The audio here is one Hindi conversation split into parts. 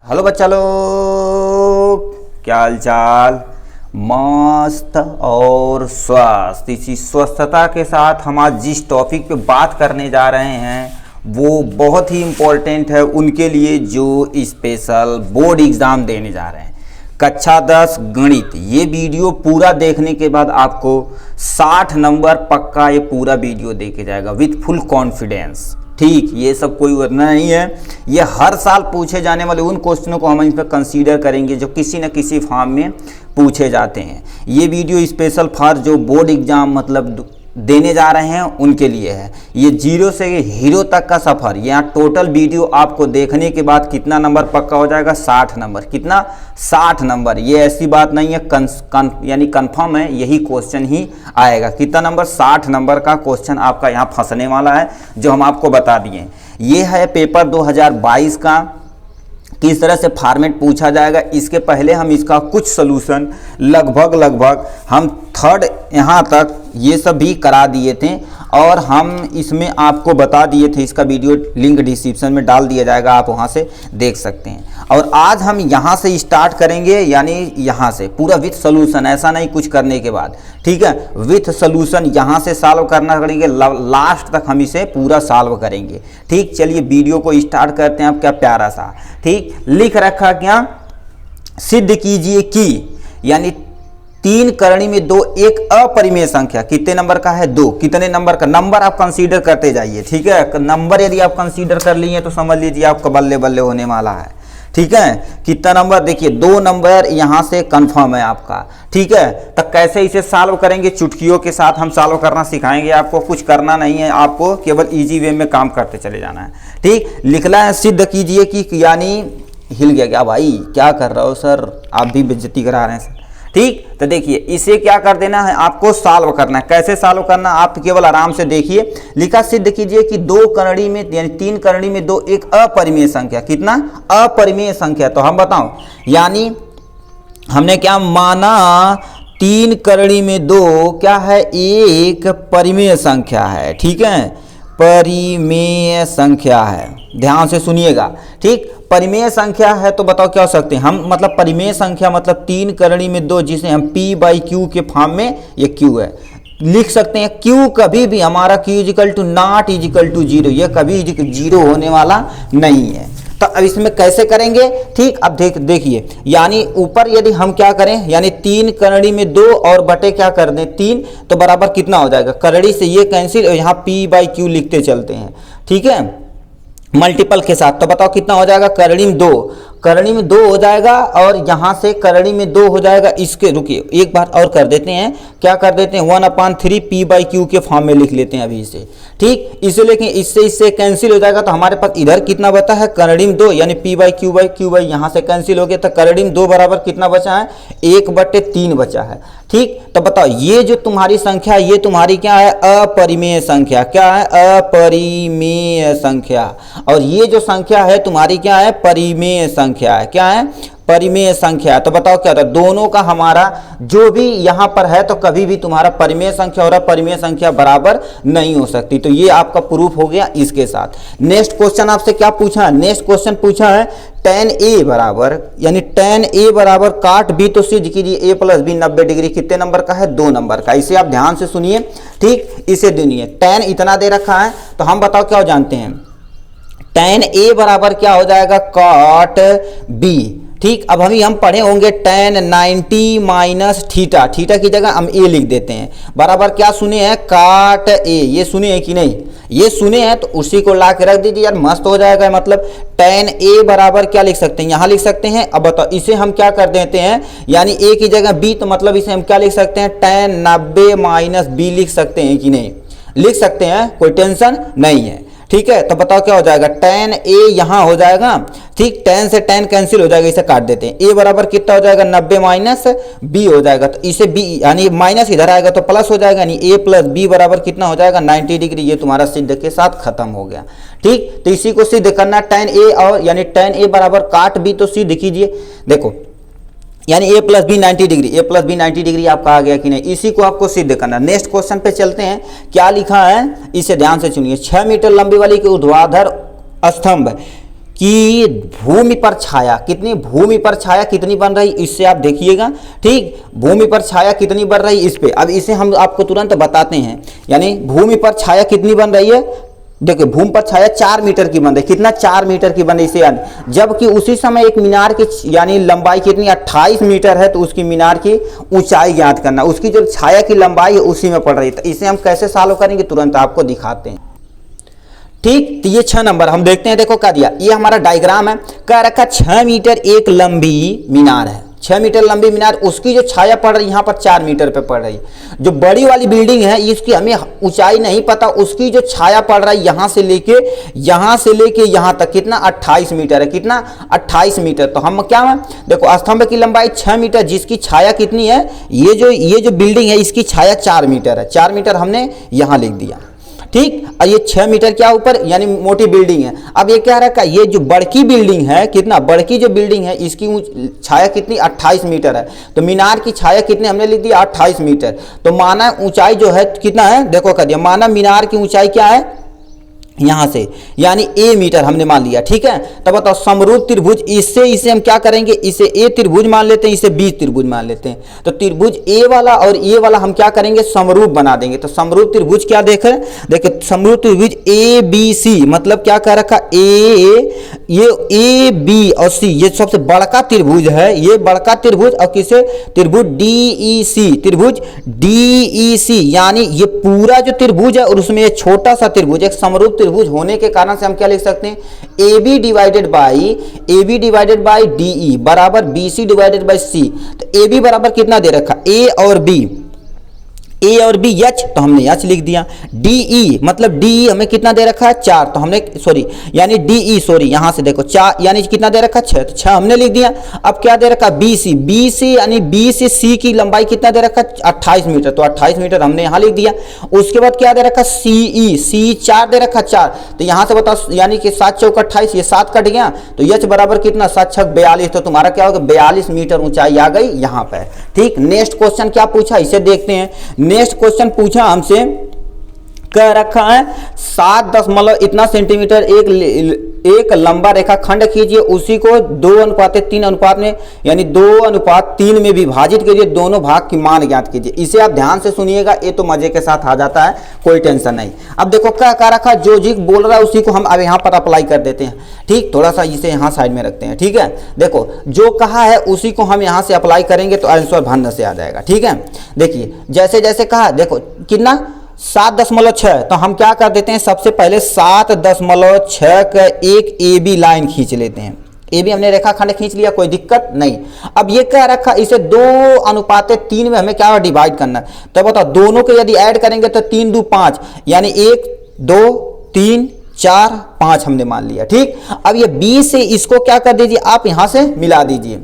हेलो बच्चा लोग, क्या हाल चाल। मस्त और स्वस्थ। इसी स्वस्थता के साथ हम आज जिस टॉपिक पे बात करने जा रहे हैं वो बहुत ही इम्पोर्टेंट है उनके लिए जो स्पेशल बोर्ड एग्ज़ाम देने जा रहे हैं। कक्षा 10 गणित। ये वीडियो पूरा देखने के बाद आपको 60 नंबर पक्का ये पूरा वीडियो देके जाएगा विथ फुल कॉन्फिडेंस। ठीक, ये सब कोई वरना नहीं है। ये हर साल पूछे जाने वाले उन क्वेश्चनों को हम इस पर कंसीडर करेंगे जो किसी न किसी फॉर्म में पूछे जाते हैं। ये वीडियो स्पेशल फॉर जो बोर्ड एग्जाम मतलब देने जा रहे हैं उनके लिए है। ये जीरो से हीरो तक का सफ़र। यहाँ टोटल वीडियो आपको देखने के बाद कितना नंबर पक्का हो जाएगा? 60 नंबर। कितना? 60 नंबर। ये ऐसी बात नहीं है, यानी कंफर्म है, यही क्वेश्चन ही आएगा। कितना नंबर? 60 नंबर का क्वेश्चन आपका यहाँ फंसने वाला है जो हम आपको बता दिए। ये है पेपर 2022 का। किस तरह से फॉर्मेट पूछा जाएगा, इसके पहले हम इसका कुछ सलूशन लगभग हम थर्ड यहाँ तक ये सब भी करा दिए थे और हम इसमें आपको बता दिए थे। इसका वीडियो लिंक डिस्क्रिप्शन में डाल दिया जाएगा, आप वहाँ से देख सकते हैं। और आज हम यहाँ से स्टार्ट करेंगे, यानी यहाँ से पूरा विथ सलूशन, ऐसा नहीं कुछ करने के बाद, ठीक है। विथ सलूशन यहाँ से सॉल्व करना करेंगे, लास्ट तक हम इसे पूरा सॉल्व करेंगे। ठीक, चलिए वीडियो को स्टार्ट करते हैं। आप क्या प्यारा सा ठीक लिख रखा, क्या सिद्ध कीजिए कि, यानी 3 करणी में 2 एक अपरिमेय संख्या। कितने नंबर का है? 2। कितने नंबर का? नंबर आप कंसीडर करते जाइए, ठीक है। नंबर यदि आप कंसीडर कर लिए तो समझ लीजिए आपका बल्ले बल्ले होने वाला है, ठीक है। कितना नंबर? देखिए 2 नंबर यहाँ से कंफर्म है आपका, ठीक है। तो कैसे इसे सॉल्व करेंगे? चुटकियों के साथ हम सॉल्व करना सिखाएंगे आपको। कुछ करना नहीं है आपको, केवल इजी वे में काम करते चले जाना है। ठीक, लिखना है सिद्ध कीजिए कि, यानी हिल गया क्या भाई? क्या कर रहे हो सर? आप भी बेइज्जती करा रहे हैं सर। ठीक, तो देखिए इसे क्या कर देना है आपको, सॉल्व करना है। कैसे सॉल्व करना आप केवल आराम से देखिए। लिखा सिद्ध कीजिए कि 2 करणी में, यानी 3 करणी में 2 एक अपरिमेय संख्या। कितना? अपरिमेय संख्या। तो हम बताओ, यानी हमने क्या माना? 3 करणी में 2 क्या है? एक परिमेय संख्या है, ठीक है। परिमेय संख्या है, ध्यान से सुनिएगा। ठीक, परिमेय संख्या है तो बताओ क्या हो सकते हैं हम? मतलब परिमेय संख्या मतलब 3 करणी में 2, जिसे हम p/q के फॉर्म में, ये q है, लिख सकते हैं। q कभी भी हमारा q = नॉट = 0, ये कभी 0 होने वाला नहीं है। तो अब इसमें कैसे करेंगे? ठीक, अब देखिए, यानी ऊपर यदि हम क्या करें, यानी 3 करणी में 2 और बटे क्या कर दें 3, तो बराबर कितना हो जाएगा? करणी से ये कैंसिल और यहाँ p/q लिखते चलते हैं, ठीक है, मल्टीपल के साथ। तो बताओ कितना हो जाएगा? करणी में 2, करणी में 2 हो जाएगा और यहाँ से करणी में 2 हो जाएगा। इसके रुकिए एक बार और कर देते हैं, क्या कर देते हैं? 1/3 p/q के फॉर्म में लिख लेते हैं अभी इसे। ठीक, इसे लेकिन इससे कैंसिल हो जाएगा। तो हमारे पास इधर कितना बचा है? करणी में 2, यानी p/q यहाँ से कैंसिल हो गया। तो करणी में 2 बराबर कितना बचा है? 1/3 बचा है। ठीक, तो बताओ ये जो तुम्हारी संख्या, ये तुम्हारी क्या है? अपरिमेय संख्या। क्या है? अपरिमेय संख्या। और ये जो संख्या है तुम्हारी क्या है? परिमेय संख्या है। क्या है? परिमेय संख्या। तो बताओ क्या था? दोनों का हमारा जो भी यहाँ पर है तो कभी भी तुम्हारा परिमेय संख्या और अपरिमेय संख्या बराबर नहीं हो सकती। तो ये आपका प्रूफ हो गया इसके साथ। नेक्स्ट क्वेश्चन आपसे क्या पूछा है? नेक्स्ट क्वेश्चन पूछा है tan a बराबर, यानी tan a बराबर काट b तो सिद्ध कीजिए a + b 90 डिग्री। कितने नंबर का है? 2 नंबर का। इसे आप ध्यान से सुनिए। ठीक, इसे सुनिए। tan इतना दे रखा है तो हम बताओ क्या हो जानते हैं? tan a बराबर क्या हो जाएगा? cot b। ठीक, अब हम पढ़े होंगे tan 90 - थीटा। थीटा की जगह हम a लिख देते हैं। बराबर क्या सुने हैं? cot a। ये सुने हैं कि नहीं? ये सुने हैं तो उसी को ला के रख दीजिए यार, मस्त हो जाएगा। मतलब tan a बराबर क्या लिख सकते हैं? यहाँ लिख सकते हैं। अब बताओ इसे हम क्या कर देते हैं, यानी a की जगह b, तो मतलब इसे हम क्या लिख सकते हैं? tan 90 - b लिख सकते हैं कि नहीं? लिख सकते हैं, कोई टेंशन नहीं है। ठीक है, तो बताओ क्या हो जाएगा? tan a यहाँ हो जाएगा। ठीक, tan से tan कैंसिल हो जाएगा, इसे काट देते हैं। a बराबर कितना हो जाएगा? 90 - b हो जाएगा। तो इसे b, यानी माइनस इधर आएगा तो प्लस हो जाएगा, यानी a + b बराबर कितना हो जाएगा? 90 डिग्री। ये तुम्हारा सिद्ध के साथ खत्म हो गया। ठीक, तो इसी को सिद्ध करना tan a, और यानी tan a बराबर काट b तो सिद्ध कीजिए। देखो, यानी a + b 90 degree, a + b 90 degree आपका आ गया कि नहीं? इसी को आपको सिद्ध करना। नेक्स्ट क्वेश्चन पे चलते हैं। क्या लिखा है इसे ध्यान से सुनिए। 6 मीटर लंबी वाली के ऊर्ध्वाधर स्तंभ कि भूमि पर छाया कितनी, भूमि पर छाया कितनी बन रही, इससे आप देखिएगा। ठीक, भूमि पर छाया कितनी बन रही इस पे। अब इसे हम आपको तुरंत बताते हैं, यानी भूमि पर छाया कितनी बन रही है। देखिए भूमि पर छाया 4 मीटर की बन रही, कितना 4 मीटर की बन रही इसे, यानी जबकि उसी समय एक मीनार की यानी लंबाई कितनी 28 मीटर है, तो उसकी मीनार की ऊंचाई ज्ञात करना, उसकी जो छाया की लंबाई है उसी में पड़ रही है। तो इसे हम कैसे सॉल्व करेंगे तुरंत आपको दिखाते हैं। ठीक, तो ये 6 नंबर हम देखते हैं। देखो क्या दिया, ये हमारा डायग्राम है, कह रखा 6 मीटर एक लंबी मीनार है, 6 मीटर लंबी मीनार, उसकी जो छाया पड़ रही है यहाँ पर 4 मीटर पे पड़ रही है। जो बड़ी वाली बिल्डिंग है इसकी हमें ऊंचाई नहीं पता, उसकी जो छाया पड़ रहा है यहाँ से लेके यहाँ तक कितना 28 मीटर है, कितना 28 मीटर। तो हम क्या है, देखो स्तंभ की लंबाई 6 मीटर, जिसकी छाया कितनी है, ये जो बिल्डिंग है इसकी छाया 4 मीटर है, 4 मीटर हमने यहाँ लिख दिया। ठीक, और ये 6 मीटर क्या ऊपर यानी मोटी बिल्डिंग है। अब ये क्या रखा, ये जो बड़की बिल्डिंग है, कितना बड़की जो बिल्डिंग है इसकी छाया कितनी 28 मीटर है, तो मीनार की छाया कितने हमने लिख दिया 28 मीटर। तो माना ऊंचाई जो है कितना है, देखो कर दिया, माना मीनार की ऊंचाई क्या है यहाँ से, यानी a मीटर हमने मान लिया। ठीक है, तब बताओ समरूप त्रिभुज, इसे हम क्या करेंगे, इसे a त्रिभुज मान लेते हैं, इसे b त्रिभुज मान लेते हैं। तो त्रिभुज a वाला और a वाला हम क्या करेंगे, समरूप बना देंगे। तो समरूप त्रिभुज क्या देखिए समरूप त्रिभुज a b c, मतलब क्या कह रखा ये a b और c, ये सबसे बड़का त्रिभुज है, ये बड़का त्रिभुज, और किसे त्रिभुज त्रिभुज DEC, यानी ये पूरा जो त्रिभुज है और उसमें ये छोटा सा त्रिभुज, एक समरूप त्रिभुज होने के कारण से हम क्या लिख सकते हैं, AB डिवाइडेड बाई DE बराबर BC डिवाइडेड बाई C। तो AB बराबर कितना दे रखा, A और B H, तो हमने H लिख दिया। DE मतलब DE हमें कितना दे रखा है 4, तो हमने यानी DE यहाँ से देखो 4 यानी कितना दे रखा 6, तो 6 हमने लिख दिया। अब क्या दे रखा BC यानी B से C की लंबाई कितना दे रखा 28 मीटर, तो 28 मीटर हमने यहाँ लिख दिया। उसके बाद क्या दे रखा CE 4 दे रखा 4, तो यहाँ से बताओ यानी कि 7 चौक 28, ये 7 कट गया, तो H बराबर कितना 7 छक 42, तो तुम्हारा क्या होगा 42 मीटर ऊंचाई आ गई यहाँ पे। ठीक, नेक्स्ट क्वेश्चन क्या पूछा इसे देखते हैं। नेक्स्ट क्वेश्चन पूछा हमसे, कह रखा है 7 दशमलव इतना सेंटीमीटर एक लंबा रेखा खंड कीजिए, उसी को 2:3 अनुपात में यानी 2:3 में विभाजित कीजिए, दोनों भाग की मान ज्ञात कीजिए। इसे आप ध्यान से सुनिएगा, ये तो मजे के साथ आ जाता है, कोई टेंशन नहीं। अब देखो क्या कह रखा, जो जी बोल रहा है उसी को हम अब यहाँ पर अप्लाई कर देते हैं। ठीक, थोड़ा सा इसे यहाँ साइड में रखते हैं। ठीक है, देखो जो कहा है उसी को हम यहाँ से अप्लाई करेंगे तो आंसर भन्न से आ जाएगा। ठीक है, देखिए जैसे जैसे कहा, देखो कितना 7.6, तो हम क्या कर देते हैं, सबसे पहले 7.6 का एक AB लाइन खींच लेते हैं। AB हमने रेखाखंड खींच लिया, कोई दिक्कत नहीं। अब ये क्या रखा, इसे 2:3 में हमें क्या डिवाइड करना है, तो बताओ दोनों को यदि ऐड करेंगे तो 3 2 5 यानी 1 2 3 4 5 हमने मान लिया। ठीक, अब ये B से इसको क्या कर दीजिए, आप यहां से मिला दीजिए,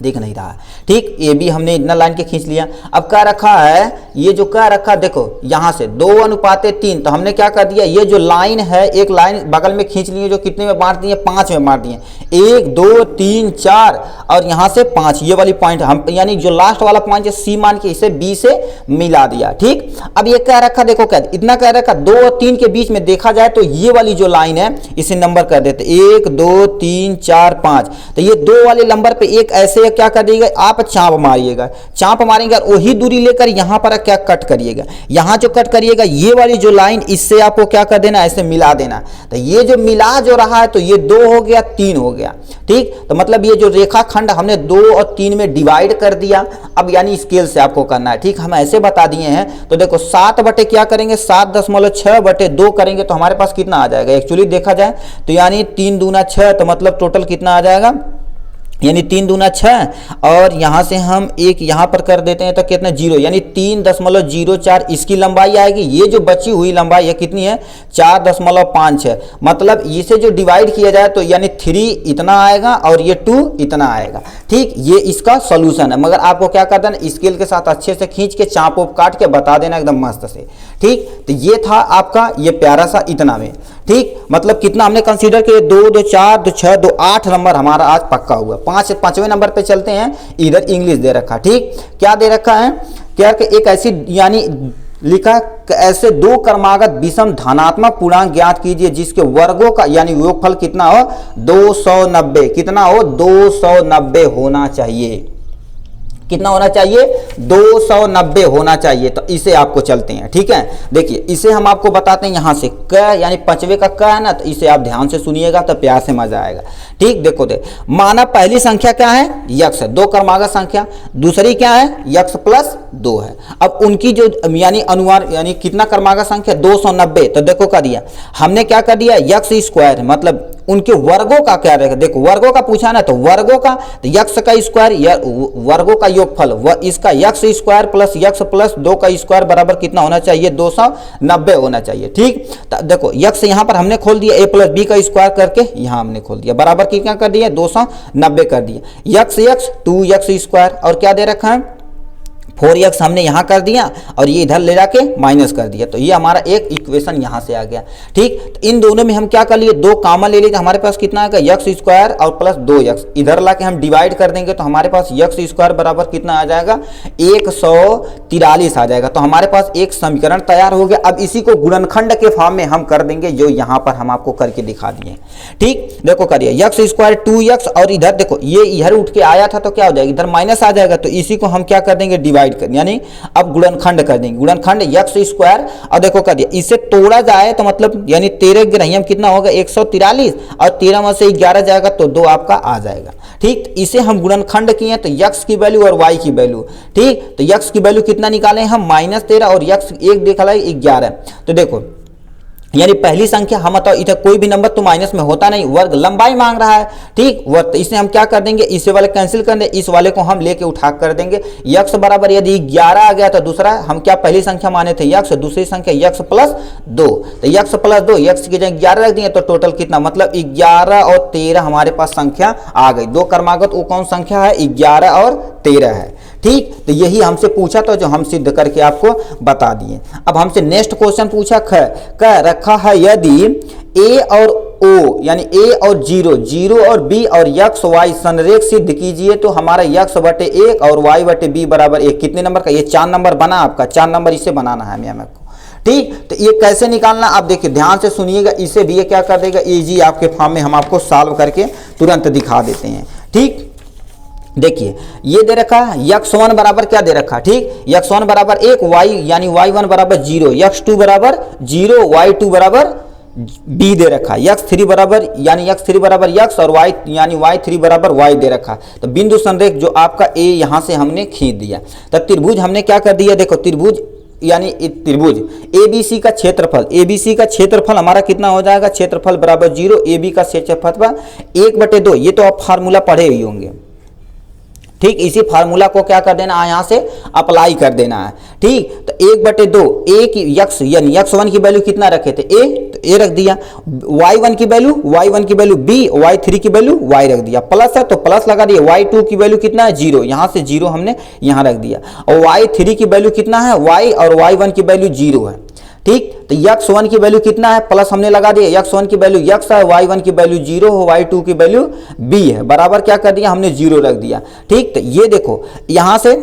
दिख नहीं रहा है। ठीक, ये भी हमने इतना लाइन के खींच लिया। अब क्या रखा है, ये जो क्या रखा देखो यहां से 2:3, तो हमने क्या कर दिया, ये जो लाइन है एक लाइन बगल में खींच लिए, जो कितने में बांट दिए 5 में बांट दिए, 1 2 3 4 और यहां से 5, ये वाली पॉइंट हम यानी जो लास्ट वाला पॉइंट है C मान के इसे B से मिला दिया। ठीक, अब ये क्या रखा, देखो क्या इतना क्या रखा, 2 और 3 के बीच में देखा जाए तो ये वाली जो लाइन है इसे नंबर कर देते 1 2 3 4 5, तो ये 2 वाले नंबर पे एक ऐसे क्या कर दीजिएगा, आप चाप मारिएगा, चाप मारेंगे और वही दूरी लेकर यहां पर क्या कट करिएगा, यहां जो कट करिएगा ये वाली जो लाइन इससे आपको क्या कर देना, ऐसे मिला देना। तो ये जो मिला जो रहा है तो ये 2 हो गया 3 हो गया। ठीक, तो मतलब ये जो रेखाखंड हमने 2 और 3 में डिवाइड कर दिया। अब यानी स्केल से आपको करना है। ठीक, हम ऐसे बता दिए हैं, तो देखो 7 बटे क्या करेंगे 7.6 बटे 2 करेंगे तो हमारे पास कितना आ जाएगा, एक्चुअली देखा जाए तो यानी 3 दूना 6, तो मतलब टोटल कितना आ जाएगा, यानी 3 दूना 6 और यहां से हम एक यहां पर कर देते हैं तो कितना 0 यानी 3.04 इसकी लंबाई आएगी। ये जो बची हुई लंबाई है कितनी है 4.56, मतलब इसे जो डिवाइड किया जाए तो यानी 3 इतना आएगा और ये 2 इतना आएगा। ठीक, ये इसका सॉल्यूशन है, मगर आपको क्या कर देना स्केल के साथ अच्छे से खींच के चाप उप काट के बता देना एकदम मस्त से। ठीक, तो ये था आपका ये प्यारा सा इतना में। ठीक, मतलब कितना हमने कंसीडर किया 2 2 4 2 6 2 8 नंबर हमारा आज पक्का हुआ। 5वें नंबर पे चलते हैं, इधर इंग्लिश दे रखा। ठीक, क्या दे रखा है, क्या कि एक ऐसी यानी लिखा ऐसे दो क्रमागत विषम धनात्मक पूर्णांक ज्ञात कीजिए जिसके वर्गों का यानी योगफल कितना हो 290, कितना हो 290 होना चाहिए, कितना होना चाहिए 290 होना चाहिए। तो इसे आपको चलते हैं, ठीक है। देखिए इसे हम आपको बताते हैं यहाँ से क यानी पांचवे का क है ना, तो इसे आप ध्यान से सुनिएगा तो प्यार से मजा आएगा। ठीक, देखो माना पहली संख्या क्या है यक्स है, दो क्रमागत संख्या, दूसरी क्या है यक्स प्लस 2 है। अब उनकी जो यानी अनुवार यानी कितना क्रमागत संख्या 290, तो देखो कर दिया हमने क्या कर दिया यक्स स्क्वायर, मतलब उनके वर्गों का क्या रहेगा, देखो वर्गों का पूछा ना, तो वर्गों का तो यक्स का स्क्वायर वर्गों का योगफल वह इसका x square plus x plus 2 का स्क्वायर बराबर कितना होना चाहिए 290 होना चाहिए। ठीक, तो देखो यक्स यहाँ पर हमने खोल दिया a प्लस बी का स्क्वायर करके यहाँ हमने खोल दिया बराबर कितना कर दिया 290 कर दिया, यक्स यक्स 2x स्क्वायर और क्या दे रखा है 4x हमने यहाँ कर दिया और ये इधर ले जाके माइनस कर दिया, तो ये हमारा एक इक्वेशन यहाँ से आ गया। ठीक, तो इन दोनों में हम क्या कर लिए दो कॉमन ले लिए, तो हमारे पास कितना आएगा यक्स स्क्वायर और प्लस 2x, इधर ला के हम डिवाइड कर देंगे तो हमारे पास यक्स स्क्वायर बराबर कितना आ जाएगा 143 आ जाएगा। तो हमारे पास एक समीकरण तैयार हो गया। अब इसी को गुणनखंड के फॉर्म में हम कर देंगे जो यहाँ पर हम आपको करके दिखा दिए। ठीक, देखो करिए यक्स स्क्वायर 2x और इधर देखो ये इधर उठ के आया था तो क्या हो जाएगा इधर माइनस आ जाएगा, तो इसी को हम क्या कर देंगे डिवाइड यानी अब गुणनखंड कर देंगे, गुणनखंड यक्स स्क्वायर और देखो कर दिया इसे तोड़ा जाए तो मतलब यानी 13 ग्रहियम कितना होगा 143 और 13 में से 11 जाएगा तो 2 आपका आ जाएगा। ठीक, इसे हम गुणनखंड किए तो यक्स की वैल्यू और वाई की वैल्यू, ठीक, तो यक्स की वैल्यू कितना निकाले हम -13 और यक्स एक देखा 11। तो देखो यानी पहली संख्या हम बताओ इधर कोई भी नंबर तो माइनस में होता नहीं, वर्ग लंबाई मांग रहा है। ठीक, वर्ग तो इसे हम क्या कर देंगे इसे वाले कैंसिल कर देंगे, इस वाले को हम लेके उठा कर देंगे यक्स बराबर यदि 11 आ गया तो दूसरा हम क्या पहली संख्या माने थे यक्स, दूसरी संख्या यक्स प्लस 2, तो यक्स प्लस 2 यक्स की जगह 11 रख दिए तो टोटल कितना मतलब 11 और 13 हमारे पास संख्या आ गई। दो क्रमागत वो कौन संख्या है 11 और 13 है। ठीक, तो यही हमसे पूछा तो जो हम सिद्ध करके आपको बता दिए। अब हमसे नेक्स्ट क्वेश्चन पूछा कह रखा है यदि a और o यानी a और 0 और b और x y संरेख सिद्ध कीजिए तो हमारा x बटे 1 और y बटे b बराबर 1 कितने नंबर का, ये 4 नंबर बना आपका, 4 नंबर इसे बनाना है मैम आपको। ठीक, तो ये कैसे निकालना आप देखिए ध्यान से सुनिएगा, इसे भी ये क्या कर देगा इजी आपके फॉर्म में हम आपको सॉल्व करके तुरंत दिखा देते हैं। ठीक, देखिए ये दे रखा है x1 बराबर क्या दे रखा है, ठीक x1 बराबर 1 y यानी y1 बराबर 0, x2 बराबर 0, y2 बराबर b दे रखा है, x3 बराबर यानी x3 बराबर x और y यानी y3 बराबर y दे रखा है। तो बिंदु संरेख जो आपका a यहाँ से हमने खींच दिया, तो त्रिभुज हमने क्या कर दिया देखो त्रिभुज यानी त्रिभुज ABC का क्षेत्रफल, ABC का क्षेत्रफल हमारा कितना हो जाएगा क्षेत्रफल बराबर 0, AB का क्षेत्रफल 1/2, ये तो आप फार्मूला पढ़े ही होंगे। ठीक, इसी फार्मूला को क्या कर देना है यहाँ से अप्लाई कर देना है। ठीक, तो 1/2 a की यक्स यानी x1 की वैल्यू कितना रखे थे a, तो a रख दिया, y1 की वैल्यू b, y3 की वैल्यू y रख दिया, प्लस है तो प्लस लगा दिया, y2 की वैल्यू कितना है 0, यहाँ से 0 हमने यहाँ रख दिया और y3 की वैल्यू कितना है y और y1 की वैल्यू 0 है। ठीक, तो x1 की वैल्यू कितना है प्लस हमने लगा दिया, x1 की वैल्यू x है, y1 की वैल्यू 0 हो, y2 की वैल्यू b है, बराबर क्या कर दिया हमने 0 रख दिया। ठीक, तो ये देखो यहाँ से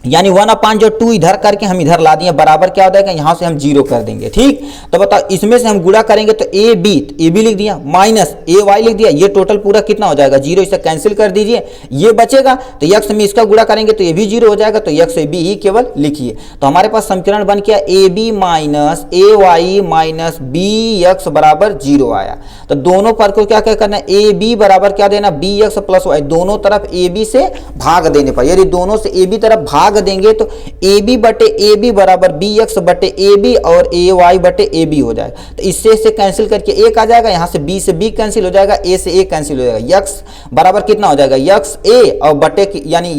यानी 1/2 इधर करके हम इधर ला दिए बराबर क्या हो जाएगा यहाँ से हम 0 कर देंगे। ठीक, तो बताओ इसमें से हम गुणा करेंगे तो ए बी लिख दिया माइनस ए वाई लिख दिया, ये टोटल पूरा कितना हो जाएगा 0, इसे कैंसिल कर दीजिए, ये बचेगा तो यक्स में इसका गुणा करेंगे तो ये भी 0 हो जाएगा, तो यक्स ए बी ही केवल लिखिए। तो हमारे पास समीकरण बन गया A B minus A Y minus B X बराबर 0 आया। तो दोनों पर को क्या क्या करना है ए बी बराबर क्या देना बी यक्स प्लस वाई, दोनों तरफ ए बी से भाग देने पर, यदि दोनों से ए बी तरफ भाग देंगे तो ए बी बटे ए बी बराबर बी एक्स बटे ए बी और ए वाई बटे ए बी हो जाएगा। तो इससे कैंसिल करके एक आ जाएगा, यहाँ से बी से बी कैंसिल हो जाएगा, ए से ए कैंसिल हो जाएगा, यक्स बराबर कितना हो जाएगा यक्स ए और बटे यानी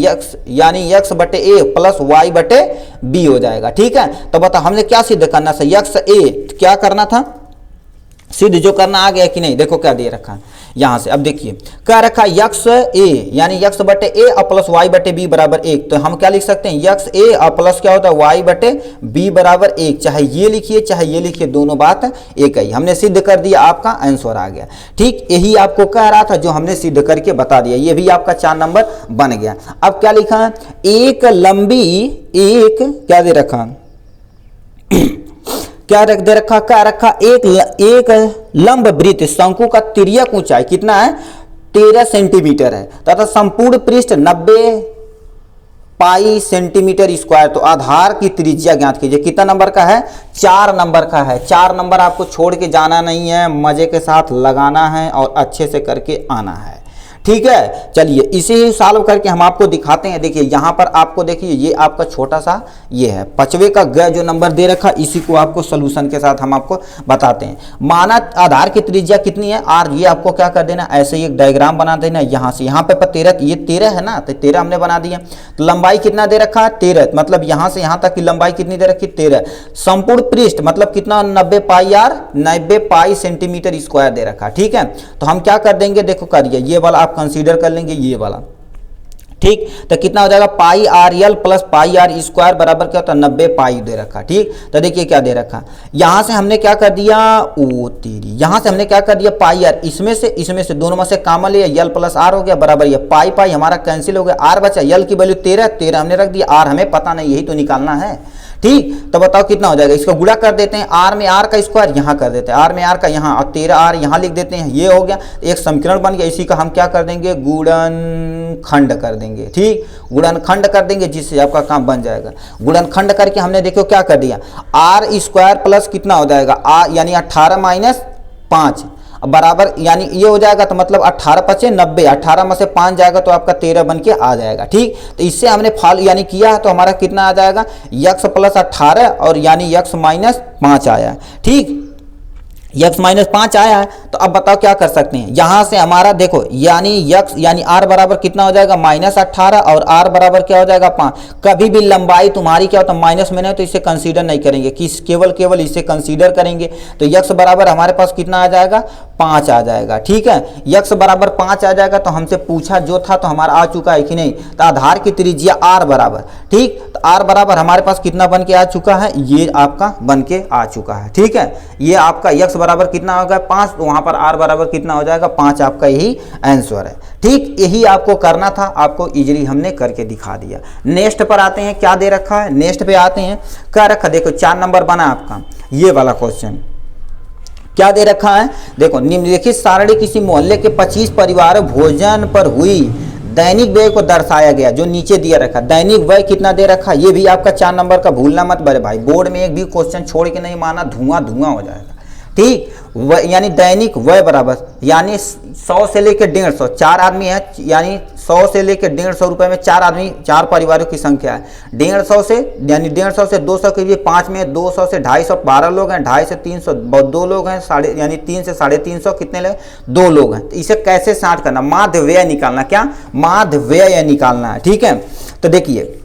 यक्स बटे ए प्लस वाई बटे बी हो जाएगा। ठीक है, तो बता हमने क्या सिद्ध करना था यक्स ए क्या करना था सिद्ध जो करना आ गया कि नहीं, देखो क्या दे रखा है यहां से। अब देखिए क्या रखा यक्स ए यानी यक्स बटे ए और प्लस वाई बटे बी बराबर 1, तो हम क्या लिख सकते हैं यक्स ए और प्लस क्या होता है वाई बटे बी बराबर 1, चाहे ये लिखिए चाहे ये लिखिए दोनों बात एक ही, हमने सिद्ध कर दिया, आपका आंसर आ गया। ठीक, यही आपको कह रहा था जो हमने सिद्ध करके बता दिया, ये भी आपका 4 नंबर बन गया। अब क्या लिखा है एक लंबी एक क्या दे रखा क्या रख दे रखा, क्या रखा, एक लंब वृत्त शंकु का तिर्यक ऊंचाई कितना है 13 सेंटीमीटर है तथा संपूर्ण पृष्ठ 90 पाई सेंटीमीटर स्क्वायर। तो आधार की त्रिज्या ज्ञात कीजिए। कितना नंबर का है, 4 नंबर का है। 4 नंबर आपको छोड़ के जाना नहीं है, मजे के साथ लगाना है और अच्छे से करके आना है। ठीक है, चलिए इसे सॉल्व करके हम आपको दिखाते हैं। देखिए यहाँ पर आपको देखिए ये आपका छोटा सा ये है 5वें का ग जो नंबर दे रखा, इसी को आपको सोल्यूशन के साथ हम आपको बताते हैं। माना आधार की त्रिज्या कितनी है आर, ये आपको क्या कर देना, ऐसे ही एक डायग्राम बना देना। यहाँ से यहाँ पे 13, ये 13 है ना, तो 13 हमने बना दिया। तो लंबाई कितना दे रखा है 13, मतलब यहाँ से यहाँ तक की लंबाई कितनी दे रखी 13। संपूर्ण पृष्ठ मतलब कितना 90 पाई आर, 90 पाई सेंटीमीटर स्क्वायर दे रखा। ठीक है, तो हम क्या कर देंगे, देखो करिए ये वाला आप कंसीडर कर लेंगे, ये वाला। ठीक, तो कितना हो जाएगा pi R L plus pi R square बराबर क्या होता है 90 पाई दे रखा। ठीक, तो देखिए क्या दे रखा, यहां से हमने क्या कर दिया, ओ तेरी, यहां से हमने क्या कर दिया पाई आर, इसमें से दोनों में से कॉमन लिया, एल प्लस आर हो गया बराबर ये पाई पाई हमारा कैंसिल हो गया, आर बचा, एल की वैल्यू 13 हमने रख दिया, आर हमें पता नहीं, यही तो निकालना है। ठीक, तो बताओ कितना हो जाएगा, इसको गुणा कर देते हैं, आर में आर का स्क्वायर यहाँ कर देते हैं, आर में आर का यहाँ, और 13 आर यहाँ लिख देते हैं, ये हो गया एक समीकरण बन गया। इसी का हम क्या कर देंगे, गुणनखंड कर देंगे। ठीक, गुणनखंड कर देंगे जिससे आपका काम बन जाएगा। गुणनखंड करके हमने देखो क्या कर दिया, आर स्क्वायर प्लस कितना हो जाएगा आर यानी 18 माइनस 5 बराबर यानी ये हो जाएगा, तो मतलब 18 पचे 90, 18 में से 5 जाएगा तो आपका 13 बन के आ जाएगा। ठीक, तो इससे हमने फॉल यानी किया तो हमारा कितना आ जाएगा x प्लस 18 और यानी x माइनस 5 आया। ठीक, x माइनस 5 आया है, तो अब बताओ क्या कर सकते हैं, यहां से हमारा देखो यानी x यानी r बराबर कितना हो जाएगा माइनस 18 और r बराबर क्या हो जाएगा 5। कभी भी लंबाई तुम्हारी क्या होता है माइनस में नहीं तो इसे कंसीडर नहीं करेंगे, किस केवल इसे कंसीडर करेंगे। तो x बराबर हमारे पास कितना आ जाएगा 5 आ जाएगा। ठीक है, x बराबर 5 आ जाएगा, तो हमसे पूछा जो था तो हमारा आ चुका है कि नहीं, तो आधार की त्रिज्या r बराबर। ठीक, तो r बराबर हमारे पास कितना बन के आ चुका है, ये आपका बन के आ चुका है। ठीक है, ये आपका x बराबर कितना होगा 5, तो वहां पर r बराबर कितना हो जाएगा 5, आपका यही आंसर है। ठीक, यही आपको करना था, आपको इजीली हमने करके दिखा दिया। नेक्स्ट पर आते हैं, क्या दे रखा है, नेक्स्ट पे आते हैं, क्या रखा, देखो 4 नंबर बना आपका ये वाला क्वेश्चन। क्या दे रखा है, देखो निम्नलिखित सारणी किसी मोहल्ले के 25 परिवार भोजन पर हुई दैनिक व्यय को दर्शाया गया, जो नीचे दिया रखा। दैनिक व्यय कितना दे रखा, ये भी आपका 4 नंबर का, भूलना मत बड़े भाई, बोर्ड में एक भी क्वेश्चन छोड़ के नहीं माना, धुआं हो जाएगा। ठीक, यानी दैनिक व्यय बराबर यानी 100 से लेकर 150, 4 आदमी है यानी 100 से लेकर 150 रुपए में 4 आदमी, 4 परिवारों की संख्या है। 150 से यानी 150 से 200 के लिए 5 में, 200 से 250 12 लोग हैं, 250 से 300 2 लोग हैं, यानी 3 से 350 कितने लोग 2 लोग हैं। तो इसे कैसे साठ करना, माध्य व्यय निकालना, क्या माध्य व्यय निकालना है। ठीक है, तो देखिए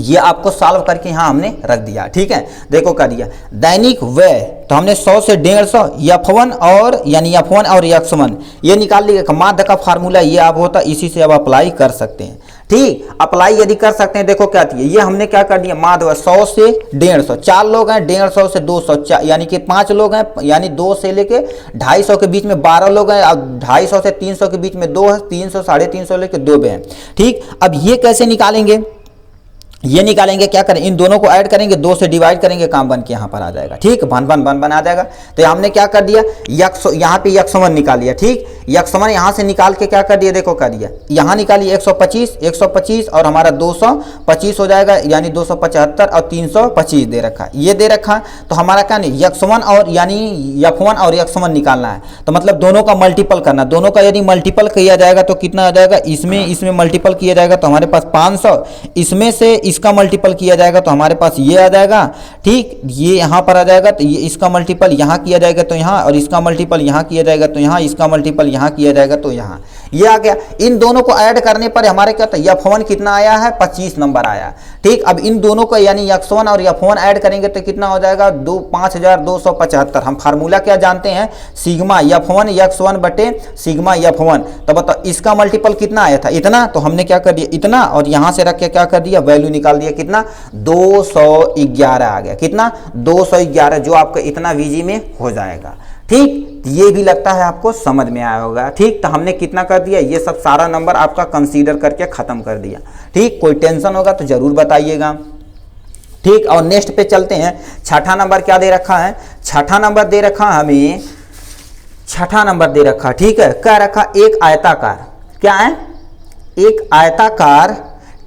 ये आपको सॉल्व करके यहाँ हमने रख दिया। ठीक है, देखो कर दिया दैनिक व्यय, तो हमने 100 से 150 F1 और यानी F1 और X1 ये निकाल लिया। माध्य का फार्मूला ये आप होता, इसी से अब अप्लाई कर सकते हैं। ठीक, अप्लाई यदि कर सकते हैं, देखो क्या थी, ये हमने क्या कर दिया माध्य 100 से 150, 4 लोग हैं, 150 से 200 यानी कि 5 लोग हैं, यानी 2 से लेके 250 के बीच में 12 लोग हैं, अब 250 से 300 के बीच में 2 है, 300 350 लेके 2 हैं। ठीक, अब ये कैसे निकालेंगे, ये निकालेंगे, क्या करें, इन दोनों को ऐड करेंगे, 2 से डिवाइड करेंगे, काम बन के यहाँ पर आ जाएगा। ठीक, बन आ जाएगा। तो हमने क्या कर दिया, यहाँ पे x1 निकाल लिया। ठीक, x1 यहाँ से निकाल के क्या कर दिया, देखो कर दिया, यहाँ निकालिए 125 और हमारा 225 हो जाएगा, यानी 275 और 325 दे रखा, ये दे रखा। तो हमारा क्या नहीं x1 और यानी F1 और x1 निकालना है, तो मतलब दोनों का मल्टीपल करना, दोनों का यदि मल्टीपल किया जाएगा तो कितना आ जाएगा, इसमें मल्टीपल किया जाएगा तो हमारे पास 500, इसमें से इसका मल्टीपल किया जाएगा तो हमारे पास ये आ जाएगा। ठीक, ये यहाँ पर आ जाएगा, तो ये इसका मल्टीपल यहाँ किया जाएगा तो यहाँ, और इसका मल्टीपल यहाँ किया जाएगा तो यहाँ, इसका मल्टीपल यहाँ किया जाएगा तो यहाँ, ये आ गया। इन दोनों को ऐड करने पर हमारे क्या था, F1 कितना आया है 25 नंबर आया। ठीक, अब इन दोनों को यानी X1 और F1 ऐड करेंगे तो कितना हो जाएगा 5275। हम फार्मूला क्या जानते हैं, सिग्मा F1 X1 बटे सिग्मा F1। तो बताओ इसका मल्टीपल कितना आया था, इतना, तो हमने क्या कर दिया इतना, और यहां से रख के क्या कर दिया वैल्यू निकाल दिया, कितना 211 आ गया, कितना 211, जो आपका इतना वीजी में हो जाएगा। ठीक, ये भी लगता है आपको समझ में आया होगा। ठीक, तो हमने कितना कर दिया, ये सब सारा नंबर आपका कंसीडर करके खत्म कर दिया। ठीक, कोई टेंशन होगा तो जरूर बताइएगा। ठीक, और नेक्स्ट पे चलते हैं। छठा नंबर क्या दे रखा है, छठा नंबर दे रखा हमें, छठा नंबर दे रखा, ठीक है, क्या रखा, एक आयताकार, क्या है, एक आयताकार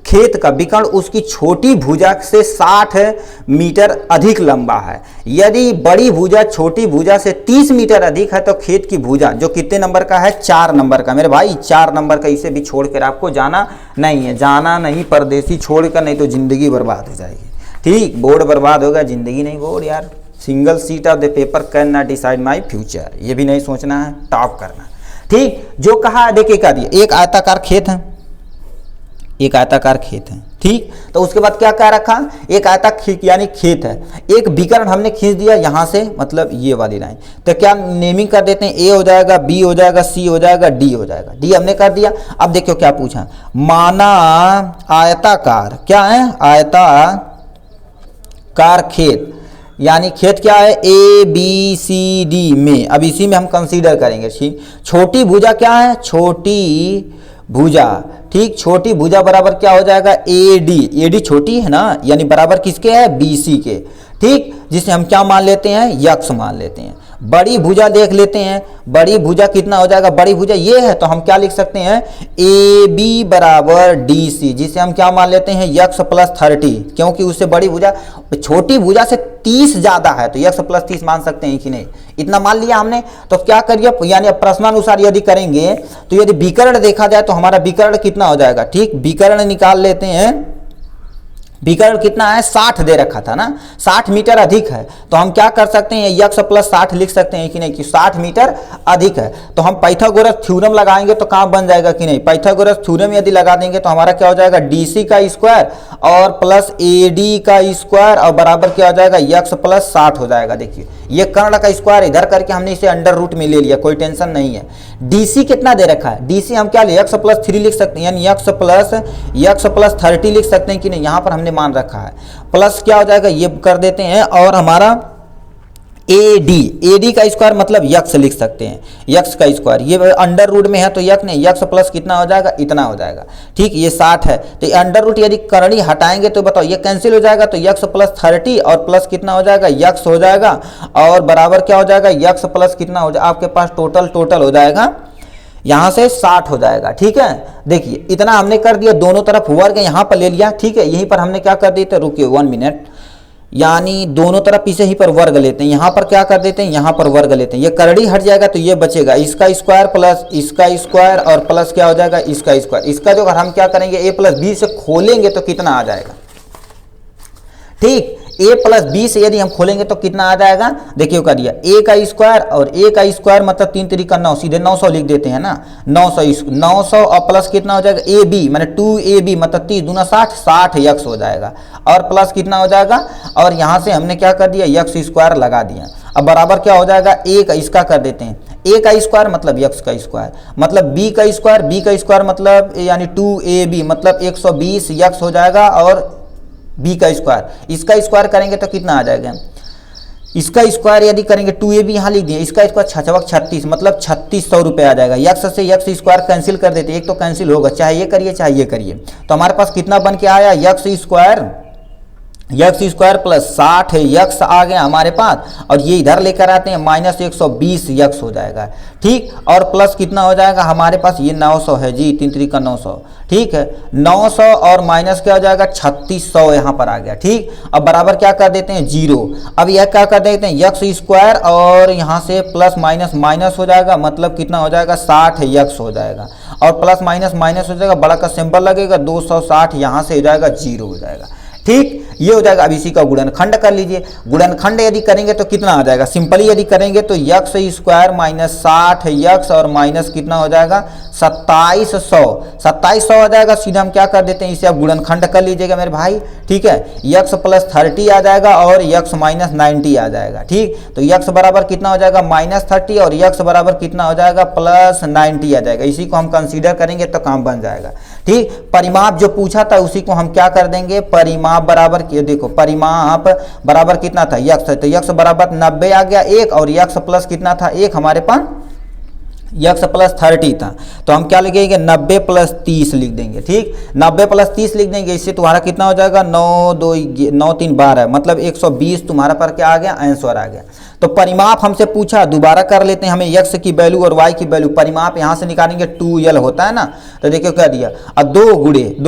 खेत का विकर्ण उसकी छोटी भुजा से 60 मीटर अधिक लंबा है। यदि बड़ी भुजा छोटी भुजा से 30 मीटर अधिक है तो खेत की भुजा जो कितने नंबर का है, 4 नंबर का। मेरे भाई 4 नंबर का, इसे भी छोड़कर आपको जाना नहीं है, जाना नहीं, परदेसी छोड़कर, नहीं तो जिंदगी बर्बाद हो जाएगी। ठीक, बोर्ड बर्बाद होगा, जिंदगी नहीं बोर्ड यार। Single seat of the paper can not decide my future, ये भी नहीं सोचना है, टॉप करना। ठीक, जो कहा है देखिए, क्या दिया, एक आयताकार खेत है, एक आयताकार खेत है, ठीक। तो उसके बाद क्या क्या रखा, एक आयताकार यानी खेत है, एक विकर्ण हमने खींच दिया यहाँ से, मतलब ये वाली लाइन, तो क्या नेमिंग कर देते हैं, ए हो जाएगा, बी हो जाएगा, सी हो जाएगा, डी हो जाएगा। डी हमने कर दिया। अब देखियो क्या पूछा, माना आयताकार, क्या है, आयताकार खेत, यानी खेत क्या है, ए बी सी डी में। अब इसी में हम कंसीडर करेंगे, ठीक। छोटी भुजा क्या है, छोटी भुजा, ठीक, छोटी भुजा बराबर क्या हो जाएगा, ए डी, ए डी छोटी है ना, यानी बराबर किसके है, बी सी के, ठीक, जिसे हम क्या मान लेते हैं, यक्स मान लेते हैं। बड़ी भुजा देख लेते हैं, बड़ी भुजा कितना हो जाएगा, बड़ी भुजा ये है, तो हम क्या लिख सकते हैं, ए बी बराबर डी सी, जिसे हम क्या मान लेते हैं, यक्स प्लस 30, क्योंकि उससे बड़ी भुजा, छोटी भुजा से 30 ज्यादा है, तो यक्स प्लस 30 मान सकते हैं कि नहीं, इतना मान लिया हमने। तो क्या करिए, यानी प्रश्नानुसार यदि करेंगे तो यदि विकर्ण देखा जाए तो हमारा विकर्ण कितना हो जाएगा, ठीक, विकर्ण निकाल लेते हैं। विकर्ण कितना है, 60 दे रखा था ना, 60 मीटर अधिक है, तो हम क्या कर सकते हैं, यक्स प्लस 60 लिख सकते हैं कि नहीं, कि 60 मीटर अधिक है। तो हम पाइथागोरस थ्योरम लगाएंगे तो काम बन जाएगा कि नहीं, पाइथागोरस थ्योरम यदि लगा देंगे तो हमारा क्या हो जाएगा, डीसी का स्क्वायर और प्लस एडी का स्क्वायर और बराबर क्या हो जाएगा, यक्स प्लस 60 हो जाएगा। देखिए ये कर्ण का स्क्वायर इधर करके हमने इसे अंडर रूट में ले लिया, कोई टेंशन नहीं है। डीसी कितना दे रखा है, डीसी हम क्या ले, यक्स प्लस 3 लिख सकते हैं, यानी यक्स प्लस 30 लिख सकते हैं कि नहीं, यहाँ पर हमने मान रखा है। प्लस क्या हो जाएगा, ये कर देते हैं, और हमारा एडी का स्क्वायर मतलब यक्स लिख सकते हैं, यक्स का स्क्वायर, ये अंडर रूट में है तो यक्स नहीं, यक्स प्लस कितना हो जाएगा, इतना हो जाएगा, ठीक। ये 60 है, तो अंडर रूट यदि करणी हटाएंगे तो बताओ ये कैंसिल हो जाएगा, तो यक्स प्लस 30 और प्लस कितना हो जाएगा, यक्स हो जाएगा, और बराबर क्या हो जाएगा, यक्स प्लस कितना हो जाएगा, आपके पास टोटल हो जाएगा, यहां से 60 हो जाएगा, ठीक है। देखिए इतना हमने कर दिया, दोनों तरफ वर्ग यहां पर ले लिया, ठीक है। यहीं पर हमने क्या कर दिया, रुकिए 1 मिनट, यानी दोनों तरफ इसे ही पर वर्ग लेते हैं, यहां पर क्या कर देते हैं, यहां पर वर्ग लेते हैं, ये करड़ी हट जाएगा तो ये बचेगा, इसका स्क्वायर प्लस इसका स्क्वायर और प्लस क्या हो जाएगा, इसका स्क्वायर। इसका जो अगर हम क्या करेंगे, ए प्लस बी से खोलेंगे तो कितना आ जाएगा, ठीक, a प्लस बी से यदि हम खोलेंगे तो कितना आ जाएगा, देखिए क्या दिया, a का स्क्वायर और a का स्क्वायर मतलब 3 तरीका 9, सीधे 900 लिख देते हैं ना, 900 और प्लस कितना हो जाएगा, ए बी मैंने 2ab मतलब 30 दूना 60 यक्स हो जाएगा, और प्लस कितना हो जाएगा, और यहाँ से हमने क्या कर दिया, यक्स स्क्वायर लगा दिया। अब बराबर क्या हो जाएगा, a का, इसका कर देते हैं, a का स्क्वायर मतलब यक्स का स्क्वायर मतलब b का स्क्वायर मतलब यानी 2ab मतलब 120 यक्स हो जाएगा, और b का स्क्वायर, इसका स्क्वायर करेंगे तो कितना आ जाएगा, इसका स्क्वायर यदि करेंगे 2ab यहाँ लिख दिए, इसका स्क्वायर 36 मतलब 3600 रुपये आ जाएगा। यक्स से यक्स स्क्वायर कैंसिल कर देते, एक तो कैंसिल होगा, चाहे ये करिए चाहे ये करिए, तो हमारे पास कितना बन के आया, यक्स स्क्वायर प्लस 60 यक्स आ गया हमारे पास, और ये इधर लेकर आते हैं माइनस 120 यक्स हो जाएगा, ठीक, और प्लस कितना हो जाएगा हमारे पास, ये 900 है जी, 3 तरीका 900, ठीक है, 900 और माइनस क्या हो जाएगा, 3600 यहाँ पर आ गया, ठीक। अब बराबर क्या कर देते हैं, 0। अब यह क्या कर देते हैं, यक्स स्क्वायर और यहाँ से प्लस माइनस हो जाएगा, मतलब कितना हो जाएगा, 60 यक्स हो जाएगा, और प्लस माइनस हो जाएगा, बड़ा का सिंबल लगेगा, 260 यहाँ से हो जाएगा, 0 हो जाएगा, ठीक, ये हो जाएगा। अब इसी का गुणनखंड कर लीजिए, गुणनखंड यदि करेंगे तो कितना आ जाएगा, सिंपली यदि करेंगे तो यक्स स्क्वायर माइनस 60 यक्स और माइनस कितना हो जाएगा, 2700 आ जाएगा। सीधा हम क्या कर देते हैं, इसे आप गुणनखंड कर लीजिएगा मेरे भाई, ठीक है, यक्स प्लस 30 आ जाएगा और यक्स माइनस 90 आ जाएगा, ठीक। तो यक्स बराबर कितना हो जाएगा, माइनस 30 और यक्स बराबर कितना हो जाएगा, प्लस 90 आ जाएगा। इसी को हम कंसीडर करेंगे तो काम बन जाएगा, ठीक। परिमाप जो पूछा था उसी को हम क्या कर देंगे, परिमाप बराबर, देखो परिमाप बराबर कितना था, यक्स है, तो यक्स बराबर 90 आ गया 1, और यक्स प्लस कितना था 1 हमारे पास यक्स प्लस 30 था, तो हम क्या लिखेंगे 90 प्लस 30 लिख देंगे। ठीक, 90 प्लस 30 लिख देंगे, इससे तुम्हारा कितना हो जाएगा 9 2 9 3 12, मतलब 120 तुम्हारा पर क्या आ गया, आंसर आ गया। तो परिमाप हमसे पूछा, दोबारा कर लेते हैं, हमें यक्स की वैल्यू और वाई की वैल्यू, परिमाप यहाँ से निकालेंगे 2l होता है ना, तो देखिए क्या दिया, और 2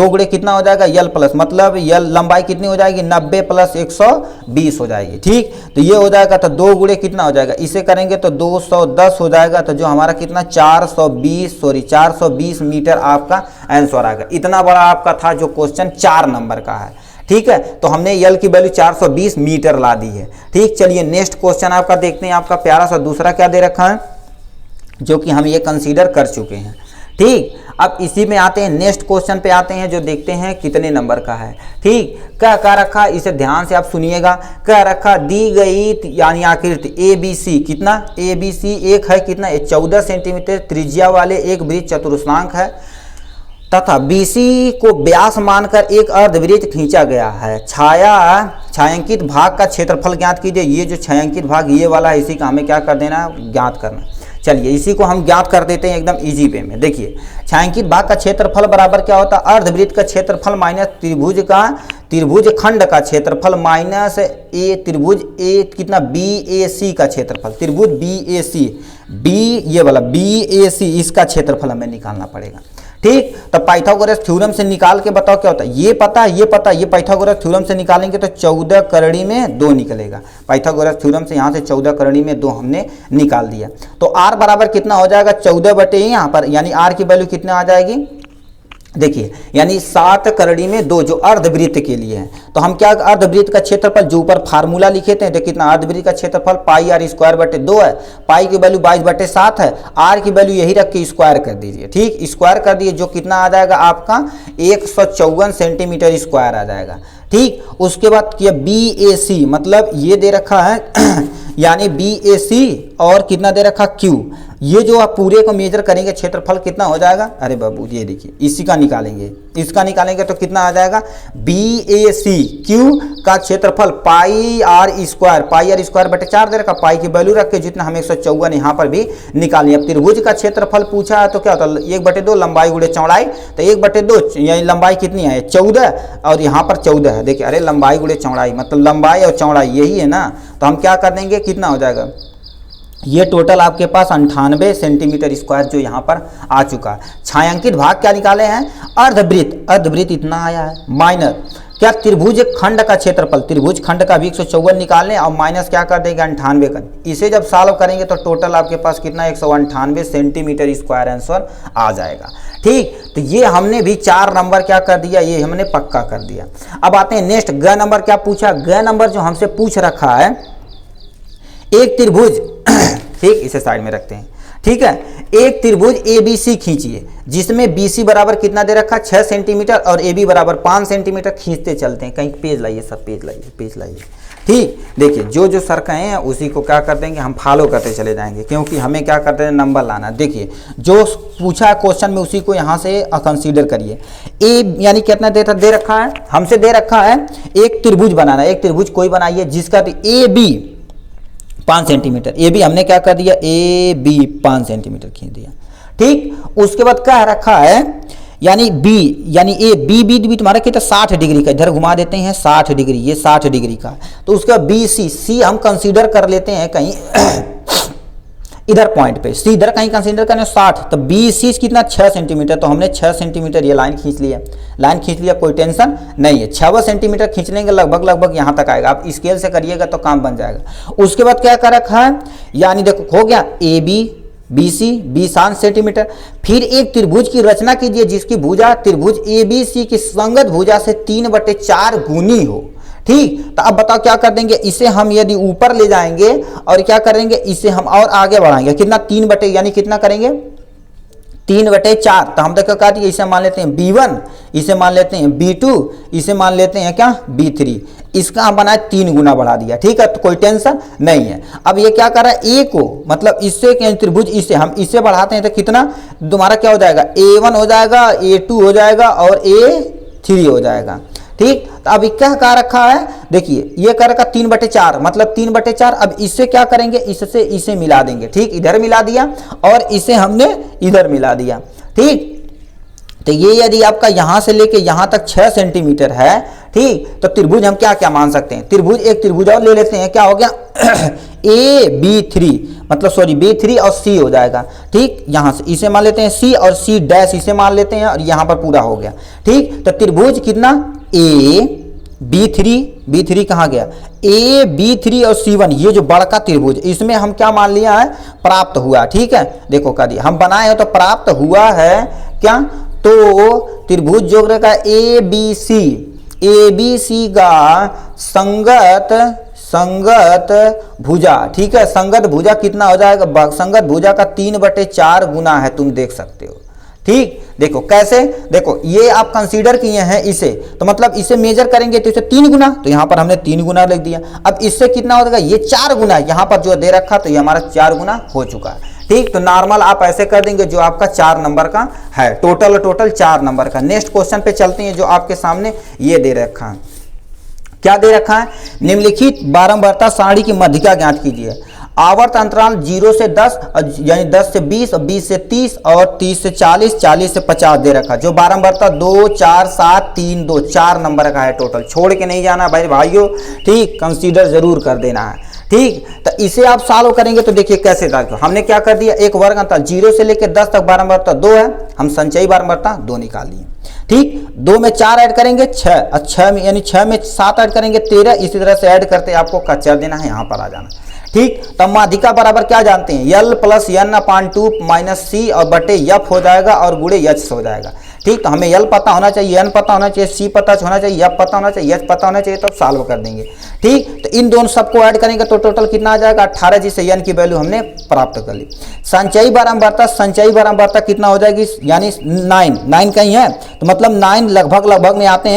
गुणे कितना हो जाएगा l प्लस, मतलब l लंबाई कितनी हो जाएगी 90 प्लस 120 हो जाएगी। ठीक, तो ये हो जाएगा, तो 2 गुणे कितना हो जाएगा, इसे करेंगे तो 210 हो जाएगा, तो जो हमारा कितना 420 मीटर आपका आंसर आ गया। इतना बड़ा आपका था जो क्वेश्चन 4 नंबर का है। ठीक है, तो हमने यल की वैल्यू 420 मीटर ला दी है। ठीक, चलिए नेक्स्ट क्वेश्चन आपका देखते हैं, आपका प्यारा सा दूसरा क्या दे रखा है, जो कि हम ये कंसीडर कर चुके हैं। ठीक, अब इसी में आते हैं, नेक्स्ट क्वेश्चन पे आते हैं, जो देखते हैं कितने नंबर का है। ठीक, क्या रखा, इसे ध्यान से आप सुनिएगा, क्या रखा, दी गई यानी आकृति ABC, कितना ABC एक है, कितना 14 सेंटीमीटर त्रिज्या वाले एक वृत्त चतुर्थांश है तथा BC को व्यास मानकर एक अर्धवृत्त खींचा गया है। छायांकित भाग का क्षेत्रफल ज्ञात कीजिए। ये जो छायांकित भाग ये वाला है, इसी का हमें क्या कर देना, ज्ञात करना। चलिए इसी को हम ज्ञात कर देते हैं एकदम इजी वे में। देखिए छायांकित भाग का क्षेत्रफल बराबर क्या होता है, अर्धवृत्त का क्षेत्रफल माइनस त्रिभुज खंड का क्षेत्रफल माइनस त्रिभुज कितना BAC का क्षेत्रफल, त्रिभुज ये वाला BAC इसका क्षेत्रफल हमें निकालना पड़ेगा। ठीक, तो पाइथागोरस थ्योरम से निकाल के बताओ क्या होता है, ये पता ये पाइथागोरस थ्योरम से निकालेंगे तो 14 करड़ी में 2 निकलेगा। पाइथागोरस थ्योरम से यहाँ से 14 करड़ी में 2 हमने निकाल दिया, तो r बराबर कितना हो जाएगा 14 बटे यहाँ पर, यानी r की वैल्यू कितना आ जाएगी, देखिए यानी 7 करड़ी में 2 जो अर्धवृत्त के लिए है। तो हम क्या, अर्धवृत्त का क्षेत्रफल जो ऊपर फार्मूला लिखे थे, तो कितना अर्धवृत्त का क्षेत्रफल पाई r स्क्वायर बटे 2 है, पाई की वैल्यू 22 बटे 7 है, r की वैल्यू यही रख के स्क्वायर कर दीजिए। ठीक, स्क्वायर कर दिए, जो कितना आ जाएगा आपका 154 सेंटीमीटर स्क्वायर आ जाएगा। ठीक, उसके बाद किया BAC, मतलब ये दे रखा है यानी BAC और कितना दे रखा Q, ये जो आप पूरे को मेजर करेंगे क्षेत्रफल कितना हो जाएगा, अरे बाबू ये देखिए इसी का निकालेंगे, इसका निकालेंगे तो कितना आ जाएगा BAC Q का क्षेत्रफल पाई r स्क्वायर बटे 4 दे रखा, पाई की वैल्यू रख के जितना हम 154 यहाँ पर भी निकालें। अब त्रिभुज का क्षेत्रफल पूछा है तो क्या होता है 1/2 लंबाई गुणे चौड़ाई, तो 1/2 यानी लंबाई कितनी है 14 और यहाँ पर 14 है। देखिए अरे लंबाई गुणे चौड़ाई मतलब लंबाई और चौड़ाई यही है ना, तो हम क्या कर देंगे, कितना हो जाएगा, ये टोटल आपके पास 98 सेंटीमीटर स्क्वायर जो यहाँ पर आ चुका है। छायांकित भाग क्या निकाले हैं, अर्धवृत्त इतना आया है, माइनस क्या त्रिभुज खंड का क्षेत्रफल, त्रिभुज खंड का भी 154 निकालने और माइनस क्या कर देंगे 98 का, इसे जब सॉल्व करेंगे तो टोटल आपके पास कितना 198 सेंटीमीटर स्क्वायर आंसर आ जाएगा। ठीक, तो ये हमने भी 4 नंबर क्या कर दिया, ये हमने पक्का कर दिया। अब आते हैं नेक्स्ट, ग नंबर क्या पूछा, ग नंबर जो हमसे पूछ रखा है, एक त्रिभुज ठीक इसे साइड में रखते हैं। ठीक है, एक त्रिभुज ABC खींचिए जिसमें BC बराबर कितना दे रखा 6 सेंटीमीटर और AB बराबर 5 सेंटीमीटर, खींचते चलते हैं, कहीं पेज लाइए, सब पेज लाइए। ठीक, देखिए जो सर कहे हैं उसी को क्या कर देंगे, हम फॉलो करते चले जाएंगे, क्योंकि हमें क्या करते हैं नंबर लाना। देखिए जो पूछा क्वेश्चन में उसी को यहाँ से कंसीडर करिए। ए यानी कितना दे रखा है, हमसे दे रखा है एक त्रिभुज बनाना, एक त्रिभुज कोई बनाइए जिसका AB 5 सेंटीमीटर, ए बी हमने क्या कर दिया, AB 5 सेंटीमीटर खींच दिया। ठीक, उसके बाद क्या रखा है, यानी बी तुम्हारा कितना 60 डिग्री का, इधर घुमा देते हैं 60 डिग्री, ये 60 डिग्री का। तो उसका BC हम कंसीडर कर लेते हैं कहीं इधर पॉइंट पे, सी इधर कहीं कंसीडर करें 60, तो BC कितना 6 सेंटीमीटर, तो हमने 6 सेंटीमीटर ये लाइन खींच लिया, कोई टेंशन नहीं है। 6 सेंटीमीटर खींच लेंगे लगभग यहाँ तक आएगा, आप स्केल से करिएगा तो काम बन जाएगा। उसके बाद क्या कर रखा है, यानी देखो हो गया AB BC 20 सेंटीमीटर। फिर एक त्रिभुज की रचना कीजिए जिसकी भुजा त्रिभुज ABC की संगत भुजा से 3/4 गुनी हो। ठीक, तो अब बताओ क्या कर देंगे, इसे हम यदि ऊपर ले जाएंगे और क्या करेंगे, इसे हम और आगे बढ़ाएंगे, कितना 3 यानी कितना करेंगे 3/4, तो हम देखो क्या, इसे मान लेते हैं B1, इसे मान लेते हैं B2, इसे मान लेते हैं क्या B3, इसका हम बनाए 3 गुना बढ़ा दिया। ठीक है, तो कोई टेंशन नहीं है। अब ये क्या कर रहा है, A को मतलब इससे त्रिभुज इससे हम इससे बढ़ाते हैं तो कितना तुम्हारा क्या हो जाएगा, A1 हो जाएगा, A2 हो जाएगा और A3 हो जाएगा। ठीक। तो अभी क्या कह रखा है, देखिए ये कह रखा 3/4, मतलब 3/4। अब इससे क्या करेंगे, इससे इसे मिला देंगे, ठीक, इधर मिला दिया और इसे हमने इधर मिला दिया, ठीक। तो ये यदि आपका यहां से लेके यहां तक 6 सेंटीमीटर है, ठीक, तो त्रिभुज हम क्या क्या मान सकते हैं, त्रिभुज एक त्रिभुज और ले लेते हैं, क्या हो गया AB3, मतलब सॉरी B3 और C हो जाएगा, ठीक। यहां से इसे मान लेते हैं C और C डैश इसे मान लेते हैं और यहां पर पूरा हो गया, ठीक। तो त्रिभुज कितना B3 कहाँ गया, AB3 और C1, ये जो बड़का त्रिभुज इसमें हम क्या मान लिया है, प्राप्त हुआ, ठीक है। देखो कर दिया, हम बनाए हैं तो प्राप्त हुआ है क्या, तो त्रिभुज जो रहेगा ABC का संगत भुजा, ठीक है। संगत भुजा कितना हो जाएगा, संगत भुजा का 3/4 गुना है, तुम देख सकते हो, ठीक। देखो कैसे, देखो ये आप कंसीडर किए हैं इसे, तो मतलब इसे मेजर करेंगे तो इसे 3 गुना, तो यहां पर हमने 3 गुना लिख दिया। अब इससे कितना हो जाएगा, ये 4 गुना, यहां पर जो दे रखा तो ये हमारा 4 गुना हो चुका है, ठीक। तो नॉर्मल आप ऐसे कर देंगे जो आपका 4 नंबर का है, टोटल 4 नंबर का। नेक्स्ट क्वेश्चन पे चलते हैं, जो आपके सामने ये दे रखा है, क्या दे रखा है, निम्नलिखित बारंबारता सारणी की माध्यिका ज्ञात कीजिए। आवर्त अंतराल 0 से 10 यानी 10 से 20 और 20 से 30 और 30 से 40, 40 से 50 दे रखा, जो बारंबारता 2, 4, 7, 3, 2, 4 नंबर का है टोटल। छोड़ के नहीं जाना भाई भाइयों, ठीक, कंसीडर जरूर कर देना है, ठीक। तो इसे आप सॉल्व करेंगे तो देखिए कैसे था, हमने क्या कर दिया, एक वर्ग अंतराल 0 से लेकर 10 तक बारंबारता 2 है, हम संचयी बारंबारता 2 निकाल लिए, ठीक। 2 में 4 ऐड करेंगे 6, 6 में यानी 6 में 7 ऐड करेंगे 13, इसी तरह से ऐड करते आपको कच्चा देना है, यहाँ पर आ जाना, ठीक। तो माध्यिका बराबर क्या जानते हैं, L + N/2 - C और बटे F हो जाएगा और गुणे H हो जाएगा, ठीक। तो हमें L पता होना चाहिए, N पता होना चाहिए, C पता होना चाहिए, F पता होना चाहिए, H पता होना चाहिए, तो सॉल्व कर देंगे, ठीक। तो इन दोनों सबको ऐड करेंगे तो टोटल कितना आ जाएगा 18, जिससे N की वैल्यू हमने प्राप्त कर ली। संचयी बारंबारता कितना हो जाएगी, यानी 9 कहीं है, तो मतलब 9 लगभग में आते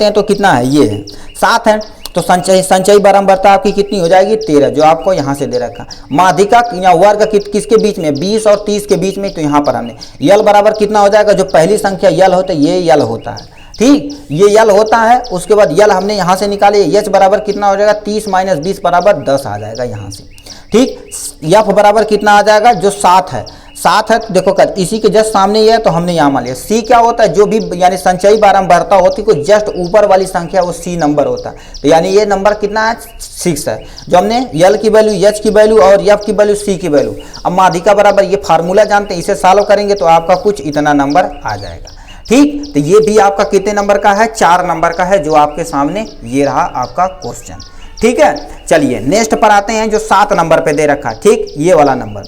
हैं, तो कितना है, ये है 7 है, तो संचयी बारंबारता आपकी कितनी हो जाएगी 13, जो आपको यहाँ से दे रखा। माध्यिका या वर्ग किसके बीच में, 20 और 30 के बीच में, तो यहाँ पर हमने यल बराबर कितना हो जाएगा, जो पहली संख्या यल होता है ये यल होता है, ठीक, ये यल होता है। उसके बाद यल हमने यहाँ से निकाले, H बराबर कितना हो जाएगा 30 - 20 बराबर 10 आ जाएगा यहाँ से, ठीक। F बराबर कितना आ जाएगा, जो 7 है, तो देखो कर इसी के जस्ट सामने ही है, तो हमने यहाँ मान लिया। C क्या होता है, जो भी यानी संचयी बारंबारता होती है, कोई जस्ट ऊपर वाली संख्या वो C नंबर होता है, तो यानी ये नंबर कितना है 6 है, जो हमने L की वैल्यू, H की वैल्यू और F की वैल्यू, C की वैल्यू। अब माध्यिका बराबर ये फार्मूला जानते हैं, इसे सॉल्व करेंगे तो आपका कुछ इतना नंबर आ जाएगा, ठीक। तो ये भी आपका कितने नंबर का है, 4 नंबर का है, जो आपके सामने ये रहा आपका क्वेश्चन, ठीक है। चलिए नेक्स्ट पर आते हैं, जो 7 नंबर पे दे रखा, ठीक, ये वाला नंबर,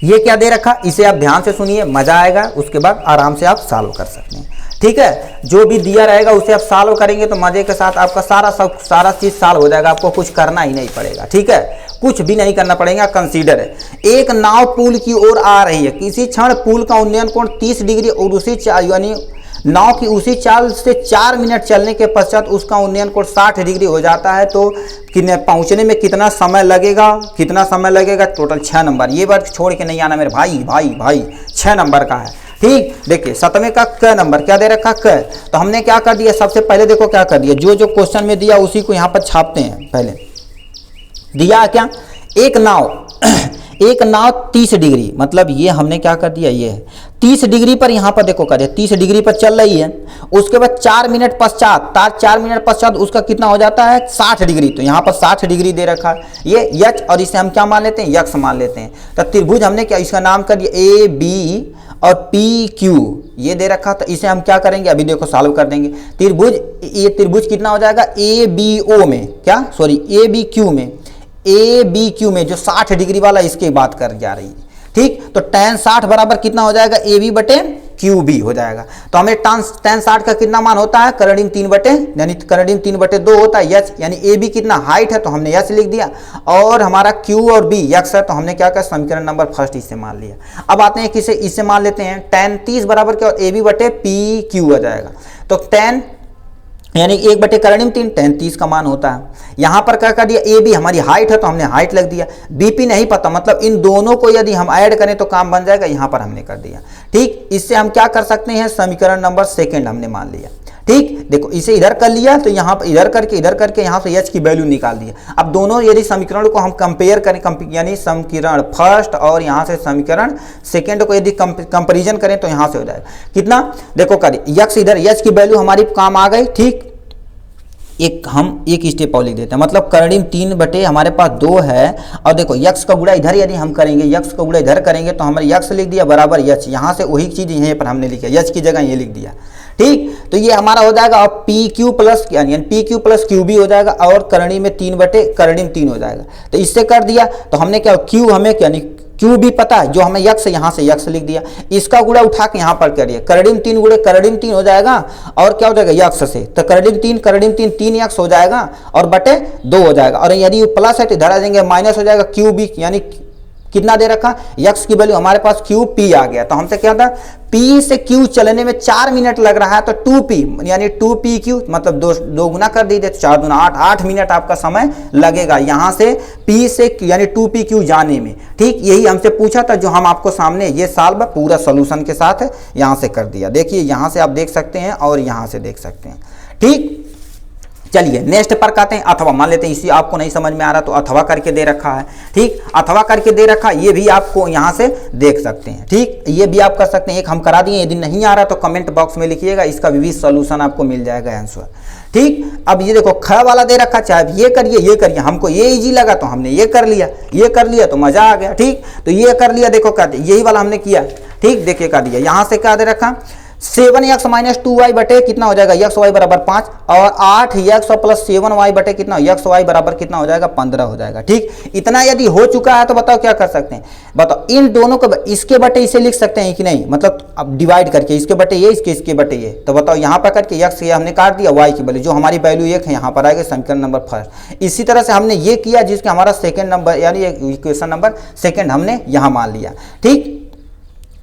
ये क्या दे रखा, इसे आप ध्यान से सुनिए, मजा आएगा, उसके बाद आराम से आप सॉल्व कर सकते हैं, ठीक है। जो भी दिया रहेगा उसे आप सॉल्व करेंगे तो मजे के साथ आपका सारा चीज सॉल्व हो जाएगा, आपको कुछ करना ही नहीं पड़ेगा, ठीक है, कुछ भी नहीं करना पड़ेगा। कंसीडर है, एक नाव पुल की ओर आ रही है, किसी क्षण पुल का उन्नयन कोण 30 डिग्री और उसी यानी नाव की उसी चाल से 4 मिनट चलने के पश्चात उसका उन्नयन कोण 60 डिग्री हो जाता है, तो पहुंचने में कितना समय लगेगा, टोटल 6 नंबर। ये बात छोड़ के नहीं आना मेरे भाई 6 नंबर का है, ठीक। देखिए 7वें का क नंबर क्या दे रखा, क, तो हमने क्या कर दिया, सबसे पहले देखो क्या कर दिया, जो क्वेश्चन में दिया उसी को यहाँ पर छापते हैं। पहले दिया क्या, एक नाव 30 डिग्री, मतलब ये हमने क्या कर दिया, ये 30 डिग्री पर यहाँ पर देखो कर दिया, 30 डिग्री पर चल रही है। उसके बाद 4 मिनट पश्चात उसका कितना हो जाता है 60 डिग्री, तो यहाँ पर 60 डिग्री दे रखा है ये यच, और इसे हम क्या मान लेते हैं, यक्ष मान लेते हैं। तो त्रिभुज हमने क्या इसका नाम कर दिया AB और PQ, ये दे रखा, तो इसे हम क्या करेंगे, अभी देखो सॉल्व कर देंगे। ये त्रिभुज कितना हो जाएगा ABQ में, जो 60 डिग्री वाला इसकी बात कर जा रही है, ठीक। तो tan 60 बराबर कितना हो जाएगा, AB बटे QB हो जाएगा। तो हमें tan 60 का कितना मान होता है, करणीय 3/2 होता है, यच यानी AB कितना हाइट है, तो हमने यच लिख दिया, और हमारा Q और B यक्ष है, तो हमने क्या किया, समीकरण नंबर फर्स्ट इसे मान लिया। अब आते हैं किसे, इसे मान लेते हैं, tan 30 बराबर क्या, AB बटे PQ हो जाएगा। तो tan यानी 1/3 33 का मान होता है। यहाँ पर क्या कर दिया, ए बी हमारी हाइट है तो हमने हाइट लग दिया, बीपी नहीं पता, मतलब इन दोनों को यदि हम ऐड करें तो काम बन जाएगा, यहाँ पर हमने कर दिया। ठीक, इससे हम क्या कर सकते हैं, समीकरण नंबर सेकंड हमने मान लिया। ठीक, देखो इसे इधर कर लिया तो यहाँ पर इधर करके यहाँ से एच की वैल्यू निकाल दिया। अब दोनों यदि समीकरण को हम कंपेयर करें, यानी समीकरण फर्स्ट और यहाँ से समीकरण सेकंड को यदि कंपेरिजन करें तो यहाँ से हो जाएगा कितना, देखो करिए यक्स इधर एच की वैल्यू हमारी काम आ गई। ठीक, एक स्टेप और लिख देते हैं, मतलब कर्णिम 3 बटे हमारे पास 2 है, और देखो यक्स का गुणा इधर यदि हम करेंगे, यक्स का गुणा इधर करेंगे तो हमारे यक्स लिख दिया बराबर यच, यहाँ से वही चीज यहीं पर हमने लिखा, यच की जगह ये लिख दिया। ठीक, तो ये हमारा हो जाएगा, और पी क्यू प्लस यानी पी क्यू प्लस क्यू भी हो जाएगा, और करणी में 3 बटे कर्णिम 3 हो जाएगा। तो इससे कर दिया तो हमने क्या, क्यू हमें यानी क्यू भी पता है, जो हमें यक्स यहाँ से यक्स लिख दिया, इसका गुणा उठा के यहाँ पर करिए, कर्णिम 3 गुणे कर्णिम 3 हो जाएगा, और क्या हो जाएगा यक्स से, तो कर्णिम 3 यक्स हो जाएगा और बटे 2 हो जाएगा, और यदि प्लस है तो इधर आ जाएंगे माइनस हो जाएगा, क्यू बी यानी कितना दे रखा, यक्स की वैल्यू हमारे पास क्यू पी आ गया। तो हमसे क्या था, पी से क्यू चलने में 4 मिनट लग रहा है, तो 2p यानी 2p क्यू मतलब दो गुना कर दीजिए, 4 दूना 8 मिनट आपका समय लगेगा यहाँ से p से यानी 2p क्यू जाने में। ठीक, यही हमसे पूछा था, जो हम आपको सामने ये सॉल्व पूरा सोल्यूशन के साथ यहाँ से कर दिया। देखिए यहाँ से आप देख सकते हैं और यहाँ से देख सकते हैं। ठीक, चलिए नेक्स्ट पर कहते हैं अथवा, मान लेते हैं इसी आपको नहीं समझ में आ रहा तो अथवा करके दे रखा है। ठीक, अथवा करके दे रखा, ये भी आपको यहाँ से देख सकते हैं। ठीक, ये भी आप कर सकते हैं, एक हम करा दिए, यदि नहीं आ रहा तो कमेंट बॉक्स में लिखिएगा, इसका भी सॉल्यूशन आपको मिल जाएगा आंसर। ठीक, अब ये देखो ख वाला दे रखा, चाहे ये करिए, हमको ये इजी लगा तो हमने ये कर लिया तो मजा आ गया। ठीक, तो ये कर लिया, देखो क्या यही वाला हमने किया। ठीक, देखिए क्या दिया, यहाँ से क्या दे रखा, 7x माइनस 2y बटे कितना हो जाएगा, यक्स वाई बराबर 5, और 8x प्लस 7y बटे कितना, यक्स वाई बराबर कितना हो जाएगा, 15 हो जाएगा। ठीक, इतना यदि हो चुका है तो बताओ क्या कर सकते हैं, बताओ इन दोनों को इसके बटे इसे लिख सकते हैं कि नहीं, मतलब अब डिवाइड करके इसके बटे ये, इसके बटे ये, तो बताओ यहाँ पर करके यक्स ये हमने काट दिया, y की वैल्यू जो हमारी वैल्यू 1 है यहाँ पर आएगा समीकरण नंबर फर्स्ट। इसी तरह से हमने ये किया जिसके हमारा सेकेंड नंबर यानी इक्वेशन नंबर सेकेंड हमने यहाँ मान लिया। ठीक,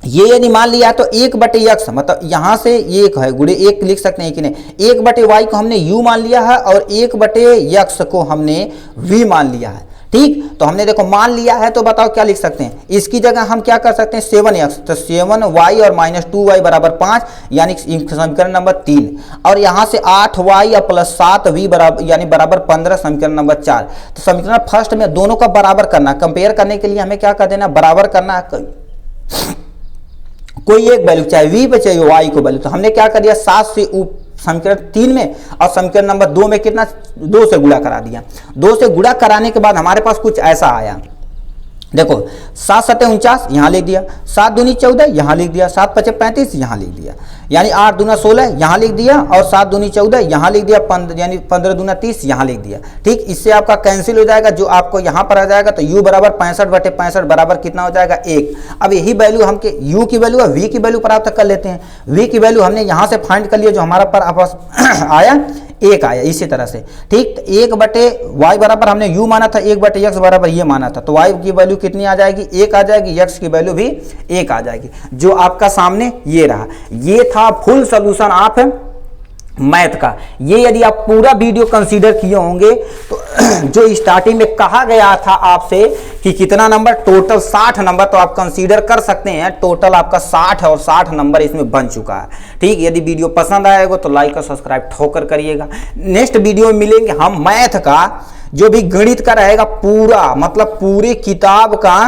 ये यदि मान लिया तो 1/x मतलब यहाँ से 1 है गुणे 1 लिख सकते हैं कि नहीं, 1/y को हमने u मान लिया है और 1/x को हमने v मान लिया है। ठीक, तो हमने देखो मान लिया है तो बताओ क्या लिख सकते हैं, इसकी जगह हम क्या कर सकते हैं 7x, तो 7y और माइनस 2y बराबर 5 यानी समीकरण नंबर 3, और यहाँ से 8y और प्लस 7v बराबर यानी बराबर 15 समीकरण नंबर 4। तो समीकरण फर्स्ट में दोनों का बराबर करना, कंपेयर करने के लिए हमें क्या कर देना, बराबर करना कोई एक वैल्यू, चाहे v पे चाहे y को वैल्यू। तो हमने क्या कर दिया, 7 से समीकरण 3 में और समीकरण नंबर 2 में कितना 2 से गुणा करा दिया। 2 से गुणा कराने के बाद हमारे पास कुछ ऐसा आया, देखो 7 7 49 यहाँ लिख दिया, 7 दूनी 14 यहाँ लिख दिया, 7 5 35 यहाँ लिख दिया, यानी 8 दूना 16 यहाँ लिख दिया, और 7 दूनी 14 यहाँ लिख दिया, 15 यानी 15 दूना 30 यहाँ लिख दिया। ठीक, इससे आपका कैंसिल हो जाएगा, जो आपको यहाँ पर आ जाएगा, तो u बराबर 65/65 बराबर कितना हो जाएगा 1। अब यही वैल्यू हम u की वैल्यू और v की वैल्यू प्राप्त कर लेते हैं। v की वैल्यू हमने यहाँ से फाइंड कर लिया, जो हमारा पर आपस आया 1 आया। इसी तरह से ठीक, 1/y बराबर हमने u माना था, 1/x बराबर ये माना था, तो y की वैल्यू कितनी आ जाएगी 1 आ जाएगी, x की वैल्यू भी 1 आ जाएगी, जो आपका सामने ये रहा। ये था फुल सॉल्यूशन आप मैथ का। ये यदि आप पूरा वीडियो कंसीडर किए होंगे तो जो स्टार्टिंग में कहा गया था आपसे कि कितना नंबर, टोटल 60 नंबर, तो आप कंसीडर कर सकते हैं टोटल आपका 60 है और 60 नंबर इसमें बन चुका है। ठीक, यदि वीडियो पसंद आएगा तो लाइक और सब्सक्राइब ठोकर करिएगा। नेक्स्ट वीडियो में मिलेंगे हम मैथ का, जो भी गणित का रहेगा पूरा, मतलब पूरी किताब का,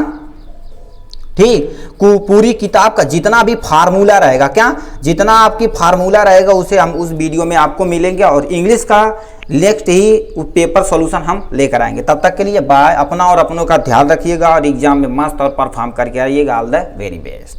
ठीक, पूरी किताब का जितना भी फार्मूला रहेगा, क्या जितना आपकी फार्मूला रहेगा उसे हम उस वीडियो में आपको मिलेंगे, और इंग्लिश का नेक्स्ट ही पेपर सॉल्यूशन हम लेकर आएंगे। तब तक के लिए बाय, अपना और अपनों का ध्यान रखिएगा और एग्जाम में मस्त और परफॉर्म करके आइएगा। All the very best.